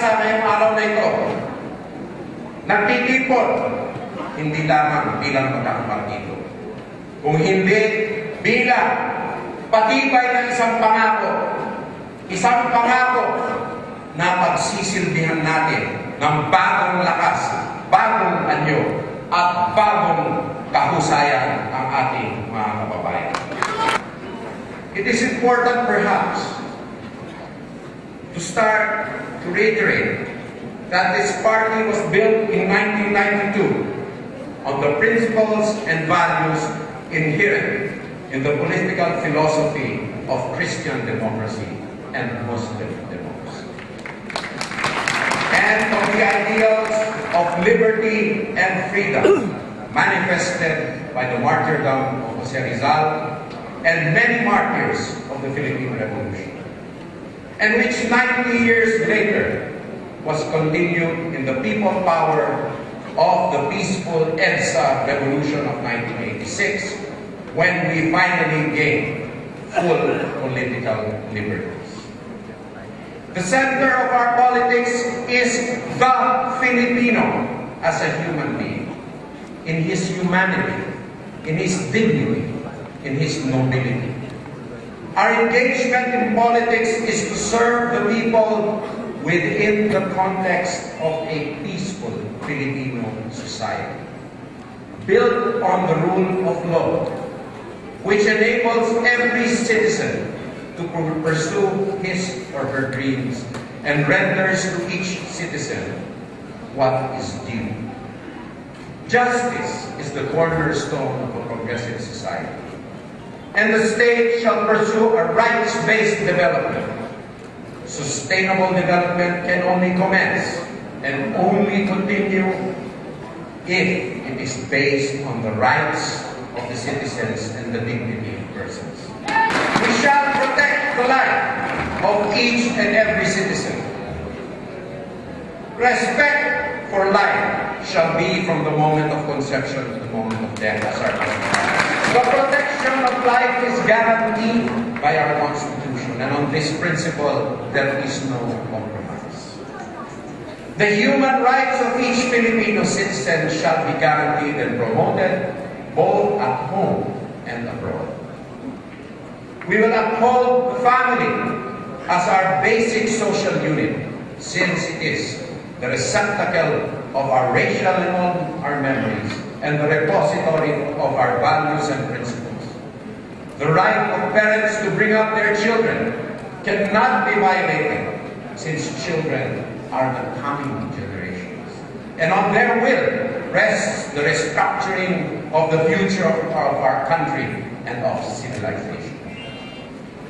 pag-asa ngayong araw na ito, nagtitipon, hindi lamang bilang magkang partido, kung hindi bilang patibay ng isang pangako na pagsisilbihan natin ng bagong lakas, bagong anyo, at bagong kahusayan ang ating mga kababayan. It is important perhaps to start to reiterate that this party was built in 1992 on the principles and values inherent in the political philosophy of Christian democracy and Muslim democracy, and of the ideals of liberty and freedom manifested by the martyrdom of Jose Rizal and many martyrs of the Philippine Revolution, and which 90 years later was continued in the people power of the peaceful EDSA revolution of 1986, when we finally gained full political liberties. The center of our politics is the Filipino as a human being, in his humanity, in his dignity, in his nobility. Our engagement in politics is to serve the people within the context of a peaceful Filipino society, built on the rule of law, which enables every citizen to pursue his or her dreams and renders to each citizen what is due. Justice is the cornerstone of a progressive society, and the state shall pursue a rights-based development. Sustainable development can only commence and only continue if it is based on the rights of the citizens and the dignity of persons. We shall protect the life of each and every citizen. Respect for life shall be from the moment of conception to the moment of death, as our Constitution. The protection of life is guaranteed by our Constitution, and on this principle there is no compromise. The human rights of each Filipino citizen shall be guaranteed and promoted both at home and abroad. We will uphold the family as our basic social unit, since it is the receptacle of our racial and our memories, and the repository of our values and principles. The right of parents to bring up their children cannot be violated, since children are the coming generations. And on their will rests the restructuring of the future of our country and of civilization.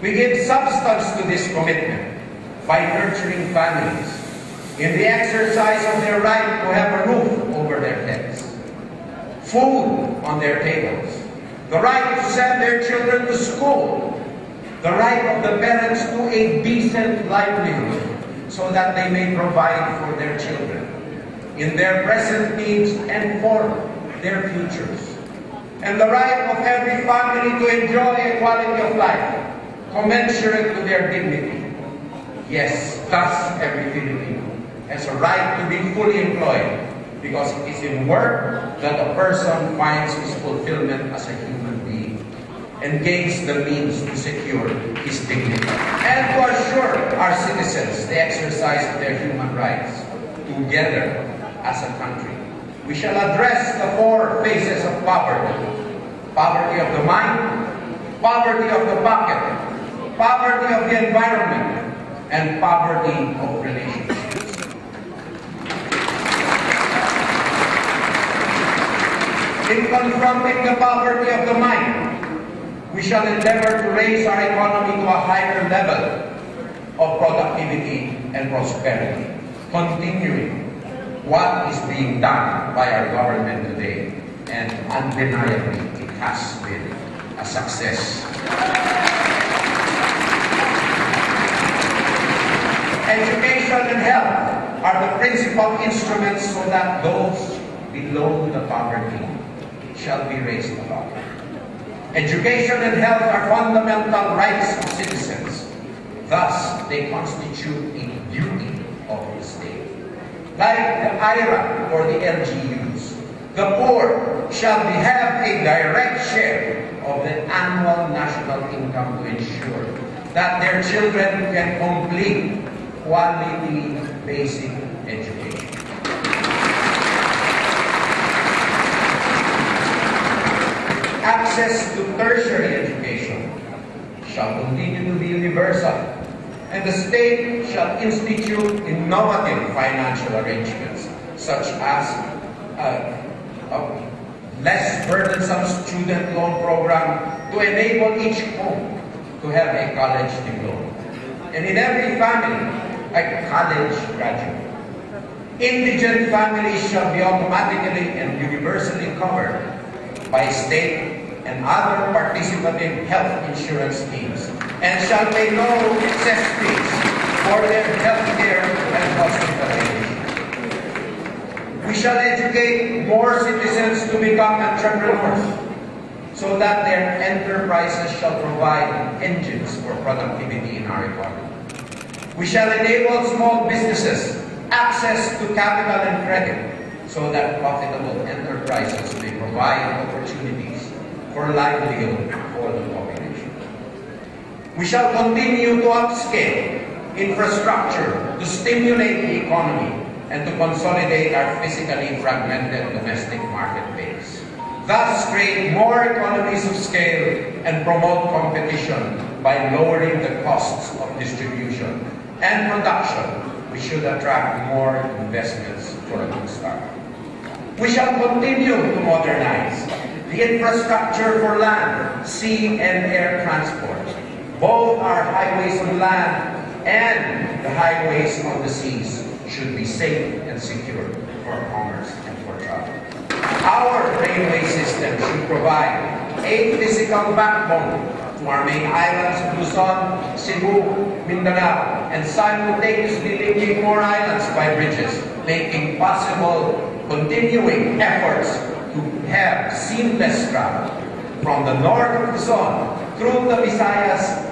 We give substance to this commitment by nurturing families in the exercise of their right to have a roof over their heads, food on their tables, the right to send their children to school, the right of the parents to a decent livelihood so that they may provide for their children in their present needs and for their futures, and the right of every family to enjoy a quality of life commensurate to their dignity. Yes, thus every Filipino has a right to be fully employed, because it is in work that a person finds his fulfillment as a human being and gains the means to secure his dignity and to assure our citizens the exercise of their human rights. Together as a country, we shall address the four phases of poverty: poverty of the mind, poverty of the pocket, poverty of the environment, and poverty of relationships. In confronting the poverty of the mind, we shall endeavor to raise our economy to a higher level of productivity and prosperity, continuing what is being done by our government today, and undeniably it has been a success. Education and health are the principal instruments so that those below the poverty shall be raised above. Education and health are fundamental rights of citizens. Thus, they constitute a duty of the state. Like the IRA or the LGUs, the poor shall have a direct share of the annual national income to ensure that their children can complete quality basic education. Access to tertiary education shall continue to be universal, and the state shall institute innovative financial arrangements such as a less burdensome student loan program to enable each home to have a college diploma, and in every family, a college graduate. Indigent families shall be automatically and universally covered by state and other participative health insurance schemes, and shall pay no excess fees for their health care and hospitalization. We shall educate more citizens to become entrepreneurs, so that their enterprises shall provide engines for productivity in our economy. We shall enable small businesses access to capital and credit, so that profitable enterprises may provide opportunities for livelihood for the population. We shall continue to upscale infrastructure to stimulate the economy and to consolidate our physically fragmented domestic market base. Thus, create more economies of scale and promote competition by lowering the costs of distribution and production. We should attract more investments for a good start. We shall continue to modernize the infrastructure for land, sea, and air transport. Both our highways on land and the highways on the seas should be safe and secure for commerce and for travel. Our railway system should provide a physical backbone to our main islands of Luzon, Cebu, Mindanao, and simultaneously linking more islands by bridges, making possible continuing efforts to have seamless travel from the north of Luzon through the Visayas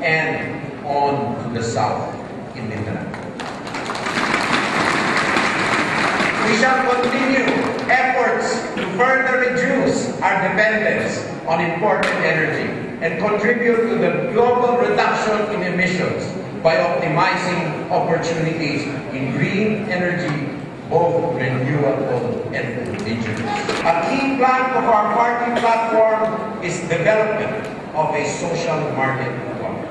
and on to the south in Mindanao. We shall continue efforts to further reduce our dependence on imported energy and contribute to the global reduction in emissions by optimizing opportunities in green energy, both renewable and indigenous. A key plank of our party platform is development of a social market economy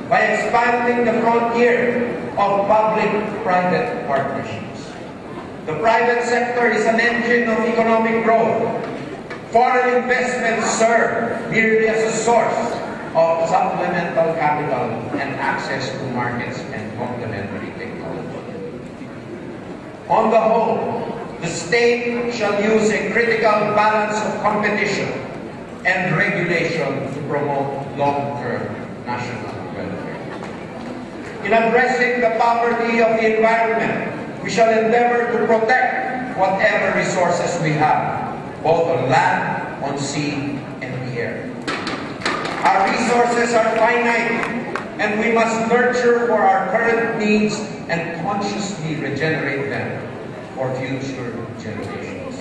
by expanding the frontier of public-private partnerships. The private sector is an engine of economic growth. Foreign investments serve merely as a source of supplemental capital and access to markets and complementary technology. On the whole, the state shall use a critical balance of competition and regulation to promote long-term national welfare. In addressing the poverty of the environment, we shall endeavor to protect whatever resources we have, both on land, on sea, and the air. Our resources are finite, and we must nurture for our current needs and consciously regenerate them for future generations.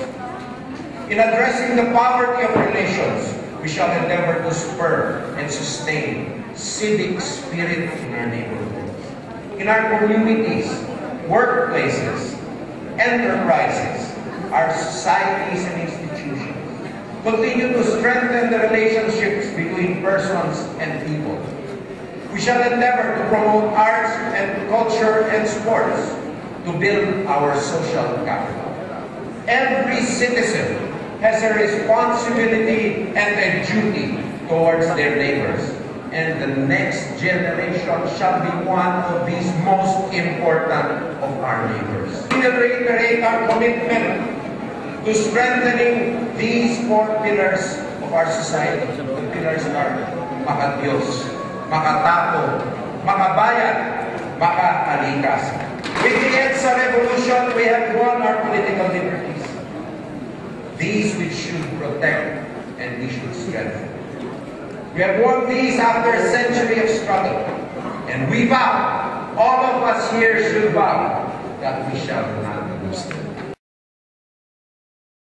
In addressing the poverty of relations, we shall endeavor to spur and sustain civic spirit in our neighborhoods, in our communities, workplaces, enterprises, our societies and institutions. Continue to strengthen the relationships between persons and people. We shall endeavor to promote arts and culture and sports to build our social capital. Every citizen has a responsibility and a duty towards their neighbors, and the next generation shall be one of these most important of our neighbors. We will reiterate our commitment to strengthening these four pillars of our society. The pillars are makadiyos, makatapo, makabayan, makakalikasan. With the EDSA revolution, we have won our political liberties. These we should protect and we should strengthen. We have won these after a century of struggle, and we vow, all of us us here should vow that we shall not lose them.